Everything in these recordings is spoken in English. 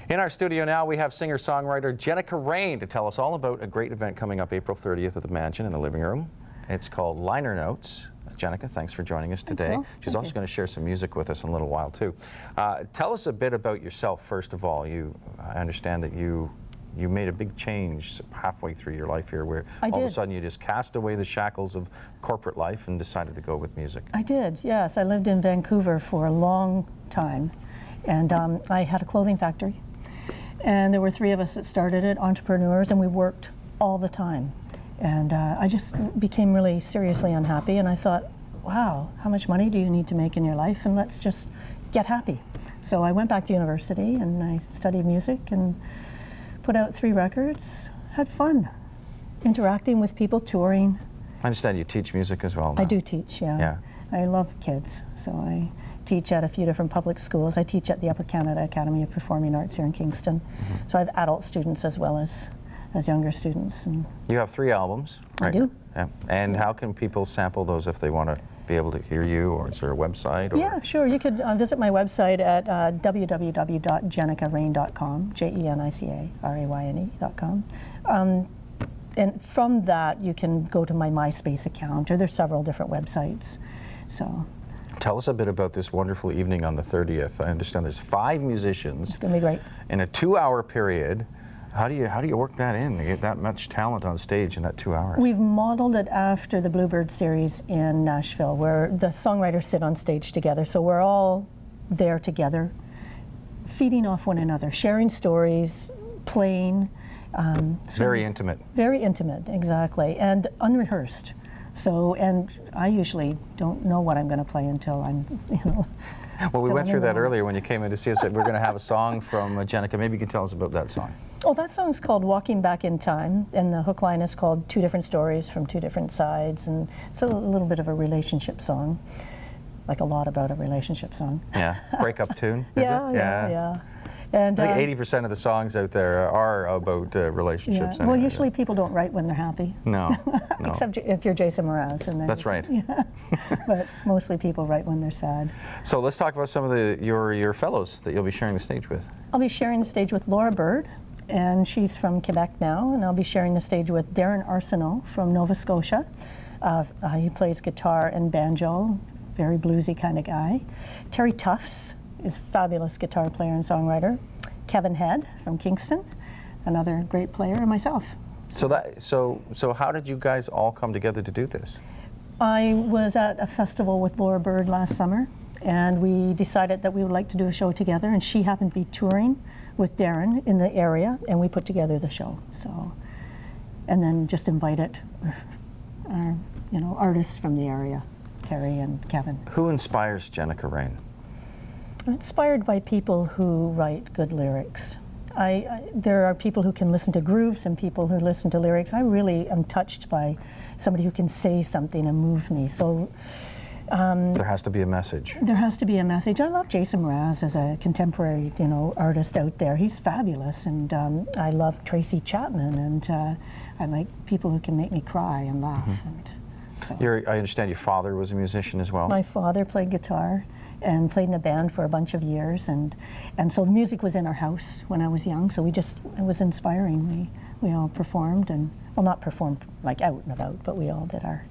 In our studio now, we have singer-songwriter Jenica Rayne to tell us all about a great event coming up April 30th at the Mansion in the living room. It's called Liner Notes. Jenica, thanks for joining us today. She's also going to share some music with us in a little while, too. Tell us a bit about yourself, first of all. I understand that you made a big change halfway through your life here, where all of a sudden you just cast away the shackles of corporate life and decided to go with music. I did, yes. I lived in Vancouver for a long time, and I had a clothing factory. And there were three of us that started it, entrepreneurs, and we worked all the time. And I just became really seriously unhappy, and I thought, wow, how much money do you need to make in your life? And let's just get happy. So I went back to university, and I studied music, and put out 3 records, had fun, interacting with people, touring. I understand you teach music as well now. I do teach, yeah. I love kids, so I teach at a few different public schools. I teach at the Upper Canada Academy of Performing Arts here in Kingston. So I have adult students as well as younger students. And you have 3 albums, right? I do. Yeah. And how can people sample those if they want to be able to hear you, or is there a website? Or? Yeah, sure. You could visit my website at www.jenicarayne.com, JENICARAYNE.com. And from that, you can go to my MySpace account, or there's several different websites. So. Tell us a bit about this wonderful evening on the 30th. I understand there's 5 musicians. It's going to be great. In a 2-hour period. How do you work that in, to get that much talent on stage in that 2 hours? We've modeled it after the Bluebird series in Nashville, where the songwriters sit on stage together. So we're all there together, feeding off one another, sharing stories, playing. Very intimate. Very intimate, exactly, and unrehearsed. So, and I usually don't know what I'm going to play until I'm, Well, we went through that earlier when you came in to see us. We're going to have a song from Jenica. Maybe you can tell us about that song. Oh, that song's called Walking Back in Time, and the hook line is called 2 Different Stories from 2 Different Sides, and it's a little bit of a relationship song, like a lot about a relationship song. Yeah, breakup tune, is it? Yeah. And I think 80% of the songs out there are about relationships. Yeah. Well, usually people don't write when they're happy. No. Except if you're Jason Mraz. And then, that's right. Yeah. But mostly people write when they're sad. So let's talk about some of your fellows that you'll be sharing the stage with. I'll be sharing the stage with Laura Bird, and she's from Quebec now, and I'll be sharing the stage with Darren Arsenault from Nova Scotia. He plays guitar and banjo, very bluesy kind of guy. Terry Tufts is a fabulous guitar player and songwriter. Kevin Head from Kingston, another great player, and myself. So how did you guys all come together to do this? I was at a festival with Laura Bird last summer, and we decided that we would like to do a show together, and she happened to be touring with Darren in the area, and we put together the show. So, and then just invited our, artists from the area, Terry and Kevin. Who inspires Jenica Rayne? I'm inspired by people who write good lyrics. There are people who can listen to grooves and people who listen to lyrics. I really am touched by somebody who can say something and move me. So there has to be a message. There has to be a message. I love Jason Mraz as a contemporary, artist out there. He's fabulous, and I love Tracy Chapman, and I like people who can make me cry and laugh. And so. I understand your father was a musician as well. My father played guitar and played in a band for a bunch of years, and so music was in our house when I was young, so it was inspiring. We all performed, and, well, not performed like out and about, but we all did our...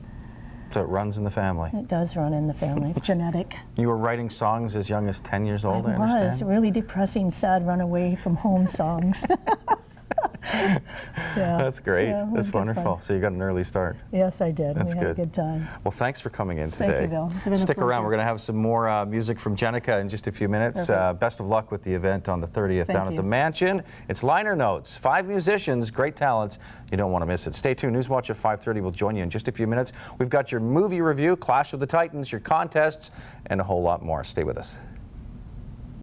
So it runs in the family. It does run in the family. It's genetic. You were writing songs as young as 10 years old, I understand? I was. Really depressing, sad, runaway from home songs. Yeah. That's great. Yeah, that's wonderful. So you got an early start. Yes, I did. That's we had a good time. Well, thanks for coming in today. Thank you, Bill. It's been Stick a pleasure. around. We're going to have some more music from Jenica in just a few minutes. Best of luck with the event on the 30th down at the Mansion. It's Liner Notes. 5 musicians, great talents. You don't want to miss it. Stay tuned. Newswatch at 5:30 will join you in just a few minutes. We've got your movie review, Clash of the Titans, your contests, and a whole lot more. Stay with us.